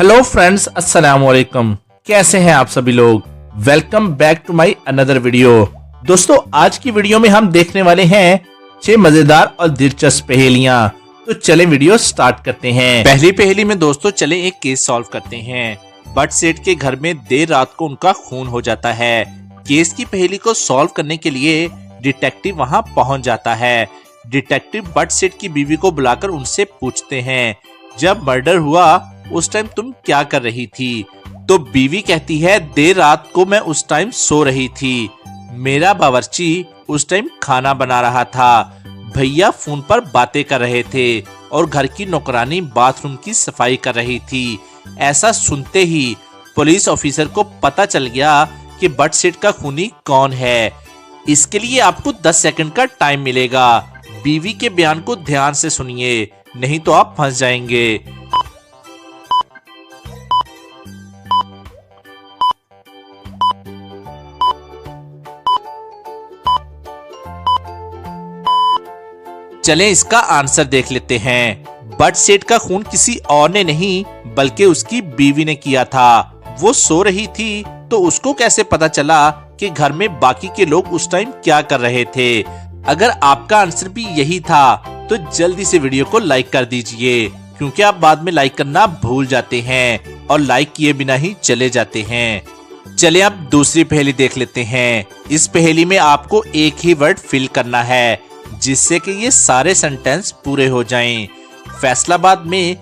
Hello friends, अस्सलाम वालेकुम। कैसे हैं आप सभी लोग। Welcome back to my another video. दोस्तों, आज की वीडियो में हम देखने वाले हैं 6 मजेदार और दिलचस्प पहेलियां। तो चलें वीडियो स्टार्ट करते हैं। पहली पहेली में दोस्तों चलें एक केस सॉल्व करते हैं। बट सेठ के घर में देर रात को उनका खून हो जाता है। केस की पहेली को सॉल्व करने के लिए डिटेक्टिव वहां पहुंच जाता है। डिटेक्टिव बट सेठ की बीवी को बुलाकर उनसे पूछते हैं, जब मर्डर हुआ उस टाइम तुम क्या कर रही थी। तो बीवी कहती है, देर रात को मैं उस टाइम सो रही थी। मेरा बावर्ची उस टाइम खाना बना रहा था। भैया फोन पर बातें कर रहे थे और घर की नौकरानी बाथरूम की सफाई कर रही थी। ऐसा सुनते ही पुलिस ऑफिसर को पता चल गया कि बट सेठ का खूनी कौन है। इसके लिए आपको 10 सेकंड का टाइम मिलेगा। बीवी के बयान को ध्यान से सुनिए, नहीं तो आप फंस जाएंगे। चलें इसका आंसर देख लेते हैं। बट सेठ का खून किसी और ने नहीं बल्कि उसकी बीवी ने किया था। वो सो रही थी तो उसको कैसे पता चला कि घर में बाकी के लोग उस टाइम क्या कर रहे थे। अगर आपका आंसर भी यही था तो जल्दी से वीडियो को लाइक कर दीजिए, क्योंकि आप बाद में लाइक करना भूल जाते हैं और लाइक किए बिना ही चले जाते हैं। चलिए अब दूसरी पहेली देख लेते हैं। इस पहेली में आपको एक ही वर्ड फिल करना है जिससे कि ये सारे सेंटेंस पूरे हो जाएं। फैसलाबाद में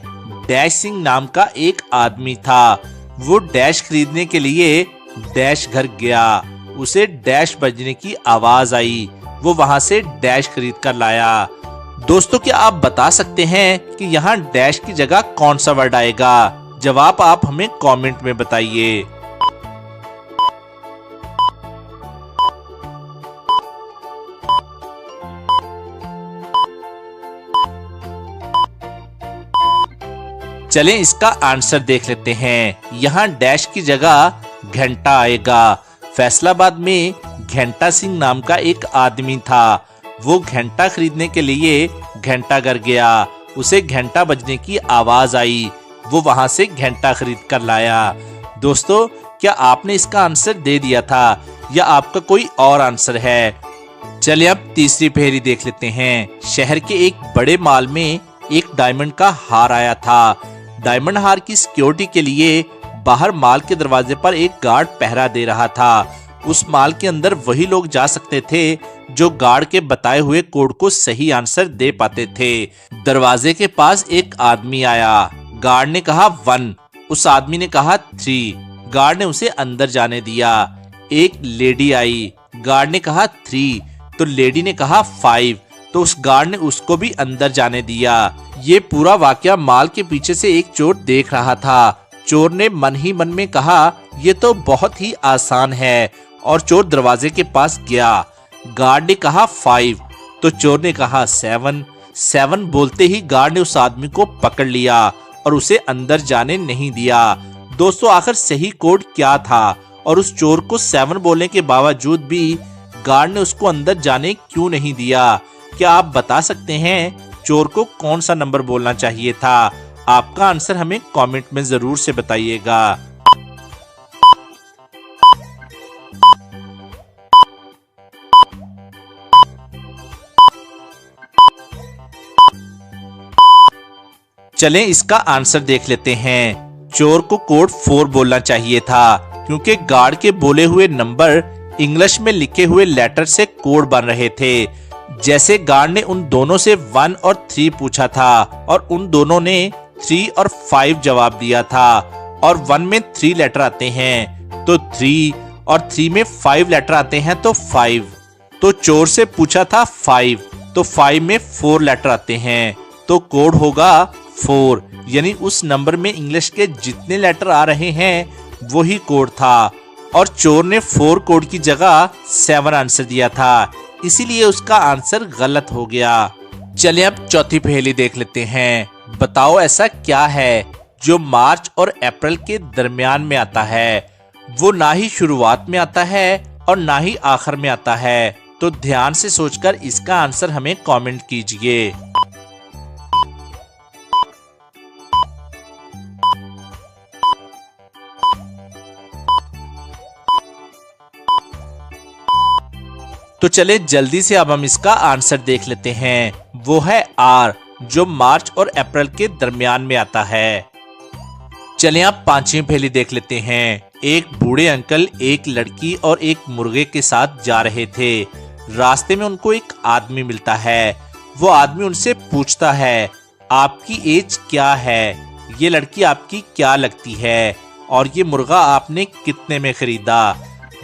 डैश सिंह नाम का एक आदमी था। वो डैश खरीदने के लिए डैश घर गया। उसे डैश बजने की आवाज आई। वो वहां से डैश खरीद कर लाया। दोस्तों, क्या आप बता सकते हैं कि यहाँ डैश की जगह कौन सा वर्ड आएगा। जवाब आप हमें कमेंट में बताइए। चलें इसका आंसर देख लेते हैं। यहाँ डैश की जगह घंटा आएगा। फैसलाबाद में घंटा सिंह नाम का एक आदमी था। वो घंटा खरीदने के लिए घंटाघर गया। उसे घंटा बजने की आवाज आई। वो वहां से घंटा खरीद कर लाया। दोस्तों, क्या आपने इसका आंसर दे दिया था या आपका कोई और आंसर है। चलिए अब तीसरी पहेली देख लेते हैं। शहर के एक बड़े मॉल में एक डायमंड का हार आया था। डायमंड हार की सिक्योरिटी के लिए बाहर मॉल के दरवाजे पर एक गार्ड पहरा दे रहा था। उस मॉल के अंदर वही लोग जा सकते थे जो गार्ड के बताए हुए कोड को सही आंसर दे पाते थे। दरवाजे के पास एक आदमी आया। गार्ड ने कहा 1, उस आदमी ने कहा 3। गार्ड ने उसे अंदर जाने दिया। एक लेडी आई। गार्ड ने कहा 3, तो लेडी ने कहा 5, तो उस गार्ड ने उसको भी अंदर जाने दिया। ये पूरा वाकया मॉल के पीछे से एक चोर देख रहा था। चोर ने मन ही मन में कहा, ये तो बहुत ही आसान है, और चोर दरवाजे के पास गया। गार्ड ने कहा 5, तो चोर ने कहा 7 बोलते ही गार्ड ने उस आदमी को पकड़ लिया और उसे अंदर जाने नहीं दिया। दोस्तों, आखिर सही कोड क्या था और उस चोर को 7 बोलने के बावजूद भी गार्ड ने उसको अंदर जाने क्यों नहीं दिया। क्या आप बता सकते हैं चोर को कौन सा नंबर बोलना चाहिए था। आपका आंसर हमें कमेंट में जरूर से बताइएगा। चलें इसका आंसर देख लेते हैं। चोर को कोड 4 बोलना चाहिए था, क्योंकि गार्ड के बोले हुए नंबर इंग्लिश में लिखे हुए लेटर से कोड बन रहे थे। जैसे गार्ड ने उन दोनों से 1 और 3 पूछा था और उन दोनों ने 3 और 5 जवाब दिया था, और 1 में 3 लेटर आते हैं तो 3, और 3 में 5 लेटर आते हैं तो 5। तो चोर से पूछा था 5, तो 5 में 4 लेटर आते हैं, तो कोड होगा 4। यानी उस नंबर में इंग्लिश के जितने लेटर आ रहे हैं वही कोड था, और चोर ने 4 कोड की जगह 7 आंसर दिया था, इसीलिए उसका आंसर गलत हो गया। चलिए अब चौथी पहेली देख लेते हैं। बताओ ऐसा क्या है जो मार्च और अप्रैल के दरमियान में आता है। वो ना ही शुरुआत में आता है और ना ही आखिर में आता है। तो ध्यान से सोचकर इसका आंसर हमें कमेंट कीजिए। तो चले जल्दी से अब हम इसका आंसर देख लेते हैं। वो है आर, जो मार्च और अप्रैल के दरमियान में आता है। चलें अब पांचवी पहेली देख लेते हैं। एक बूढ़े अंकल एक लड़की और एक मुर्गे के साथ जा रहे थे। रास्ते में उनको एक आदमी मिलता है। वो आदमी उनसे पूछता है, आपकी एज क्या है? ये लड़की आपकी क्या लगती है? और ये मुर्गा आपने कितने में खरीदा?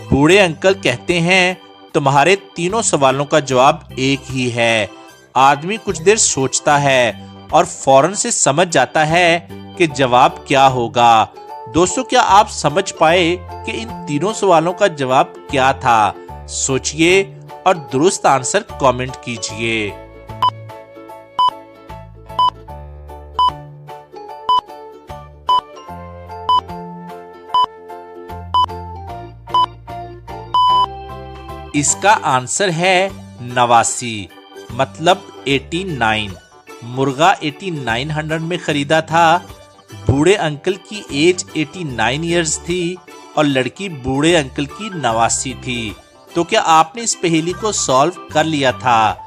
बूढ़े अंकल कहते हैं, तुम्हारे तीनों सवालों का जवाब एक ही है। आदमी कुछ देर सोचता है और फौरन से समझ जाता है कि जवाब क्या होगा। दोस्तों, क्या आप समझ पाए कि इन तीनों सवालों का जवाब क्या था? सोचिए और दुरुस्त आंसर कमेंट कीजिए। इसका आंसर है 89, मतलब 89। मुर्गा 8900 में खरीदा था। बूढ़े अंकल की एज 89 इयर्स थी और लड़की बूढ़े अंकल की 89 थी। तो क्या आपने इस पहेली को सॉल्व कर लिया था?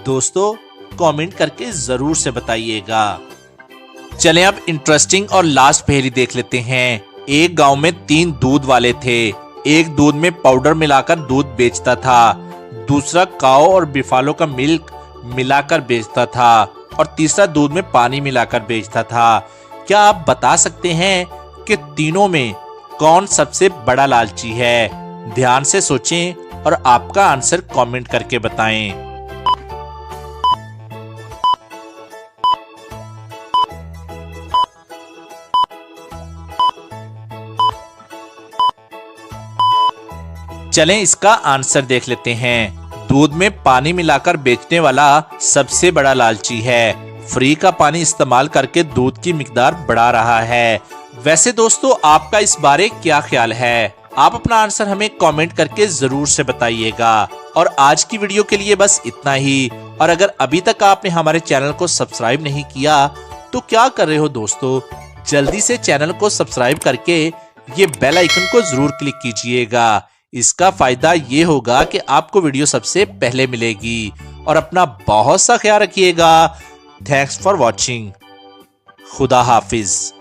दोस्तों, कमेंट करके जरूर से बताइएगा। चलें अब इंटरेस्टिंग और लास्ट पहेली देख लेते हैं। एक गांव में 3 दूध वाले थे। एक दूध में पाउडर मिलाकर दूध बेचता था, दूसरा काओ और बिफालो का मिल्क मिलाकर बेचता था और तीसरा दूध में पानी मिलाकर बेचता था। क्या आप बता सकते हैं कि तीनों में कौन सबसे बड़ा लालची है? ध्यान से सोचें और आपका आंसर कमेंट करके बताएं। चलें इसका आंसर देख लेते हैं। दूध में पानी मिलाकर बेचने वाला सबसे बड़ा लालची है। फ्री का पानी इस्तेमाल करके दूध की मिकदार बढ़ा रहा है। वैसे दोस्तों, आपका इस बारे क्या ख्याल है? आप अपना आंसर हमें कमेंट करके जरूर से बताइएगा। और आज की वीडियो के लिए बस इतना ही। और अगर अभी तक आपने हमारे चैनल को सब्सक्राइब नहीं किया तो क्या कर रहे हो दोस्तों? जल्दी से चैनल को सब्सक्राइब करके ये बेल आइकन को जरूर क्लिक कीजिएगा। इसका फायदा ये होगा कि आपको वीडियो सबसे पहले मिलेगी। और अपना बहुत सा ख्याल रखिएगा। Thanks for watching. खुदा हाफिज।